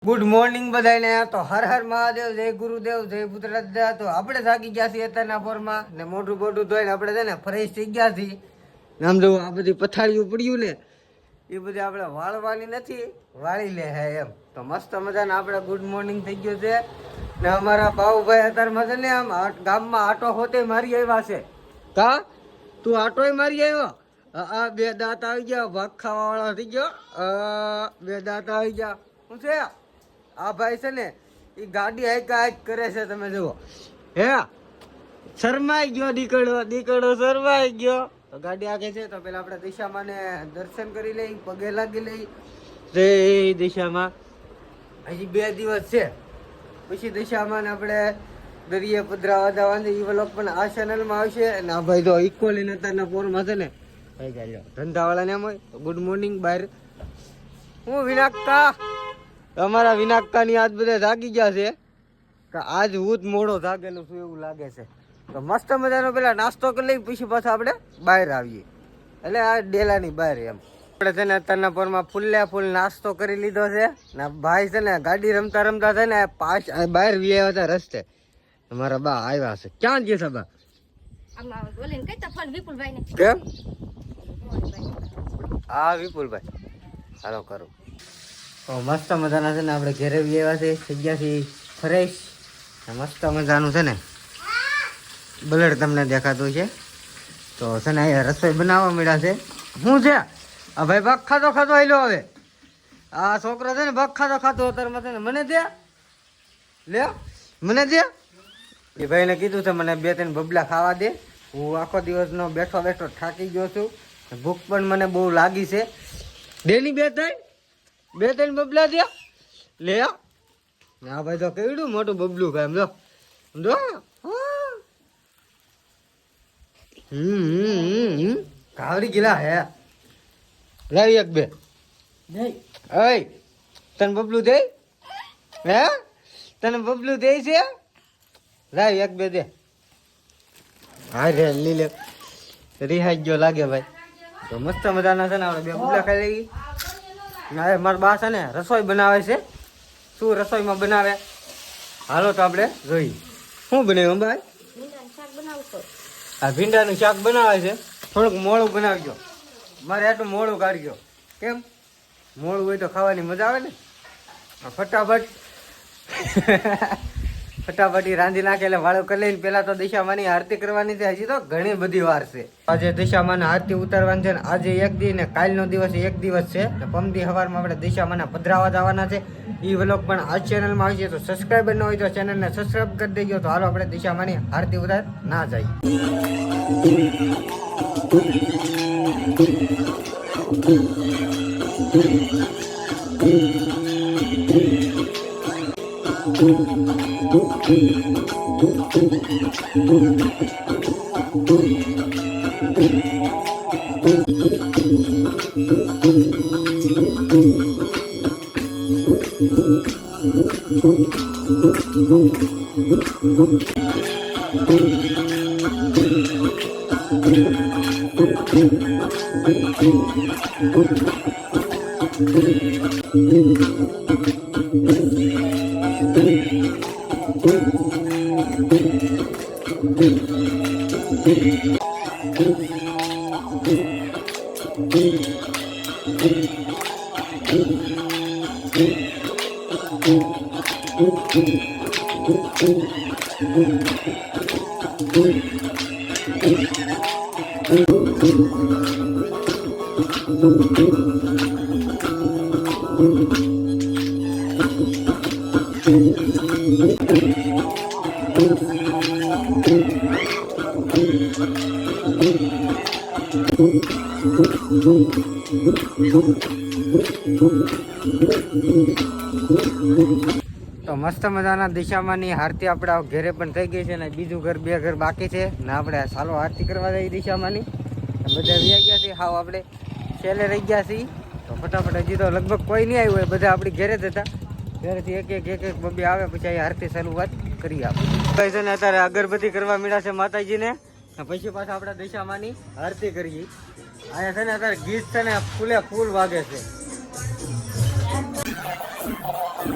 Good morning બધાને. તો હર હર મહાદેવ, જય ગુરુદેવ, જય પુત્રદા. તો આપણે થાકી ગયા છીએ અત્યારના પોરમાં ને મોઢું બોઢું ધોઈને આપણે છે ને ફ્રેશ થઈ ગયા છીએ. આમ જો આ બધી પથારીઓ પડ્યું ને એ બધી આપણે વાળવાની નથી, વાળી લે હે એમ. તો મસ્ત મજાને આપણે ગુડ મોર્નિંગ થઈ ગયું છે ને અમારા બાઉભાઈ અત્યારમાં છે ને આમ ગામમાં આટો હોતે મારી આવ્યા છે. કા તું આટોય મારી આવ્યો? આ બે દાંત આવી ગયા, ભાગ ખાવા વાળા થઈ ગયો. બે દાંત આવી ગયા. શું છે આ ભાઈ છે ને એ ગાડી હાઈક કરે છે. તમે જુઓ હે, શરમાઈ ગયો દીકડો શરમાઈ ગયો. તો ગાડી આગે છે તો પેલા આપણે દિશામાં ને દર્શન કરી લઈ, પગે લાગી લઈ. જય દિશામાં. હજી 2 દિવસ છે પછી દિશામાં ને આપણે દરિયે પધરાવા જવાનું. એ વ્લોગ પણ આ ચેનલમાં આવશે. અને આ ભાઈ તો ઇક્વલી અત્યારના પોરમાં છે ને ધંધાવાળાને એમ હોય. ગુડ મોર્નિંગ બહાર. હું વિનાકતા, અમારા વિનાકતાની આજ બધા જાગી ગયા છે કે આજ હું જ મોડો જાગેલો છું એવું લાગે છે. તો મસ્ત મજાનો પેલા નાસ્તો કરી લઈ પછી પાછા આપણે બહાર આવીએ. એટલે આ ડેલાની બહાર એમ આપણે છે ને અત્યારના પોરમાં ફૂલ નાસ્તો કરી લીધો છે ને ભાઈ છે ને ગાડી રમતા રમતા છે ને બહાર આવ્યા હતા રસ્તે. અમારા બા આવ્યા છે. ક્યાં ગયા છે બા? કેમ? હા વિપુલભાઈ, હાલો કરો. મસ્ત મજાના છે ને આપણે ઘેરે આવ્યા છે, થઈ ગયા છે ફ્રેશ. મસ્ત મજાનું છે ને બલડ તમને દેખાતું છે. તો છે ને અહીંયા રસોઈ બનાવવા મળ્યા છે. શું છે આ ભાઈ? ભાગ ખાતો આવેલો. હવે આ છોકરો છે ને ભાગ ખાતો અત્યારમાં છે ને મને દે, લે મને દે. એ ભાઈને કીધું છે મને 2-3 બબલા ખાવા દે. હું આખો દિવસનો બેઠો થાકી ગયો છું. ભૂખ પણ મને બહુ લાગી છે. ડેની 2-3 બબલા દે લે. હા ભાઈ તો કેવડું મોટું બબલું ખાય એમ જો કાવડી ગીલા હે. લાવી 1-2 તને બબલું દે હે? તને બબલું દે છે? લાવી 1-2 દે. હા રે લીલે રિહાઈ ગયો લાગે ભાઈ. તો મસ્ત મજાના છે ને આપણે 2 બબલા ખાઈ લઈએ. હવે મારા બા છે ને રસોઈ બનાવે છે. શું રસોઈમાં બનાવે હાલો તો આપણે જોઈએ. શું બનાવ્યું ભાઈ? આ ભીંડાનું શાક બનાવે છે. થોડુંક મોળું બનાવજો. મારે આટલું મોળું કાઢજો. કેમ? મોળું હોય તો ખાવાની મજા આવે ને. ફટાફટ રાંધી નાખે એટલે વાળો કરી લઈને પેલા તો દિશામાની આરતી કરવાની છે. હજી તો ઘણી બધી વાર છે. આજે દિશામાના આરતી ઉતારવાની છે ને આજે 1 દી ને કાલનો દિવસ 1 દિવસ છે. પમદી સવારમાં આપણે દિશામાના પધરાવા જવાના છે. એ વ્લોગ પણ આ ચેનલમાં આવી છે. તો સબસ્ક્રાઈબર ન હોય તો ચેનલને સબસ્ક્રાઈબ કરી દેજો. તો હાલો આપણે દિશામાની આરતી ઉતાર ના જઈએ. તો મસ્ત મજાના દિશામાંની આરતી આપણે ઘરે પણ થઈ ગઈ છે ને બીજું ઘર 2 ઘર બાકી છે ને આપણે ચાલો આરતી કરવા જઈએ દિશામાંની. બધા વ્યા ગયા છે હાવ આપણે છેલ્લે રહી ગયા છીએ. તો ફટાફટ હજી તો લગભગ કોઈ નહીં આવ્યું હોય, બધા આપણી ઘરે જ હતા. ઘરેથી એક બબે આવે પછી આરતી શરૂઆત કરી આપણે. ભાઈ છે ને અત્યારે અગરબત્તી કરવા મળ્યા છે માતાજીને. પછી પાછા આપણે દિશામાંની આરતી કરીએ. અહીંયા છે ને અત્યારે ગીત છે ને ફૂલે ફૂલ વાગે છે. મસ્ત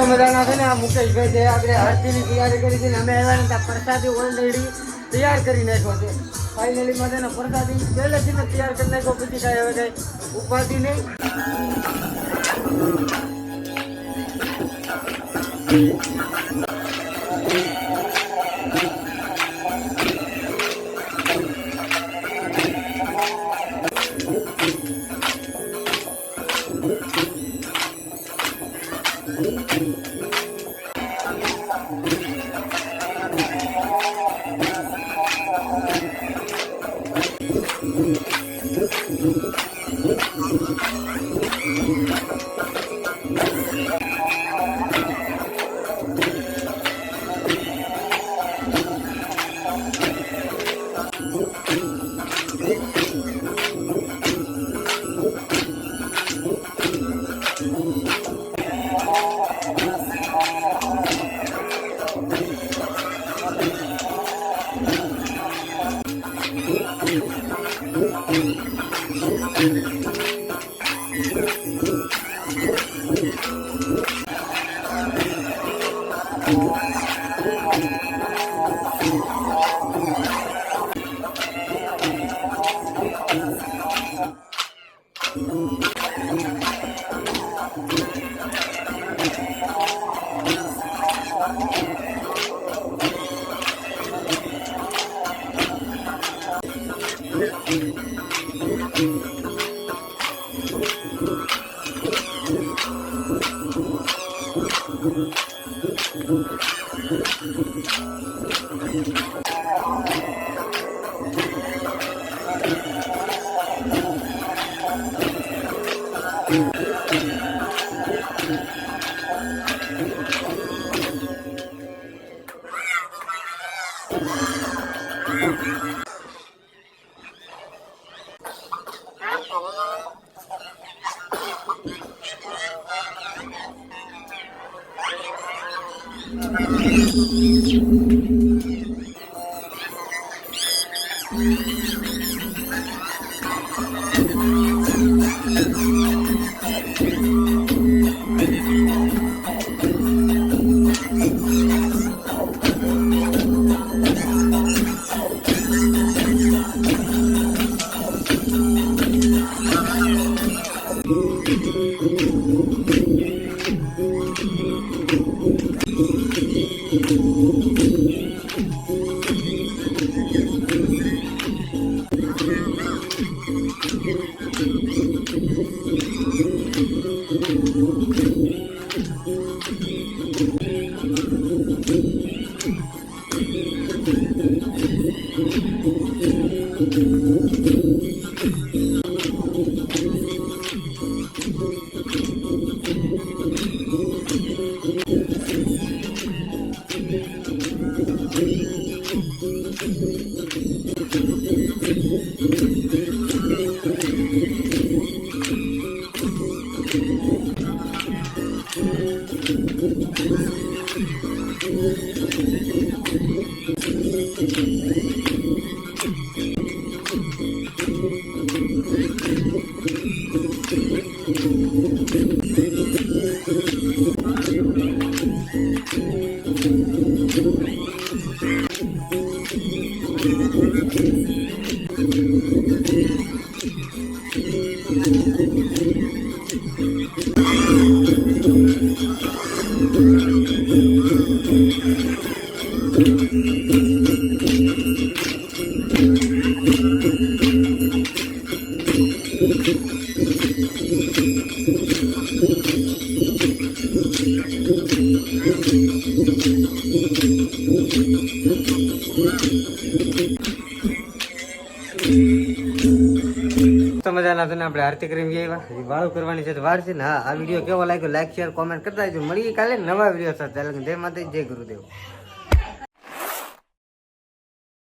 મજાના છે ને આ મુકેશભાઈ જે આપણે આરતીની તૈયારી કરી છે ને અમે આવ્યા ને ત્યાં પ્રસાદી ઓલરેડી તૈયાર કરી નાખ્યો છે. ફાઇનલી માં છે ને પ્રસાદી પહેલેથી ને તૈયાર કરી નાખ્યો, પછી કાંઈ હવે કાંઈ ઉપાધિ નહીં. મજાના તને આપણે આરતી કરીને આવ્યા, વાળું કરવાની છે તો વાર છે ને. હા, આ વિડીયો કેવો લાગ્યો લાઈક શેર કોમેન્ટ કરતા મળીએ કાલે નવા વિડીયો સાથે. જય માતા જય ગુરુદેવ.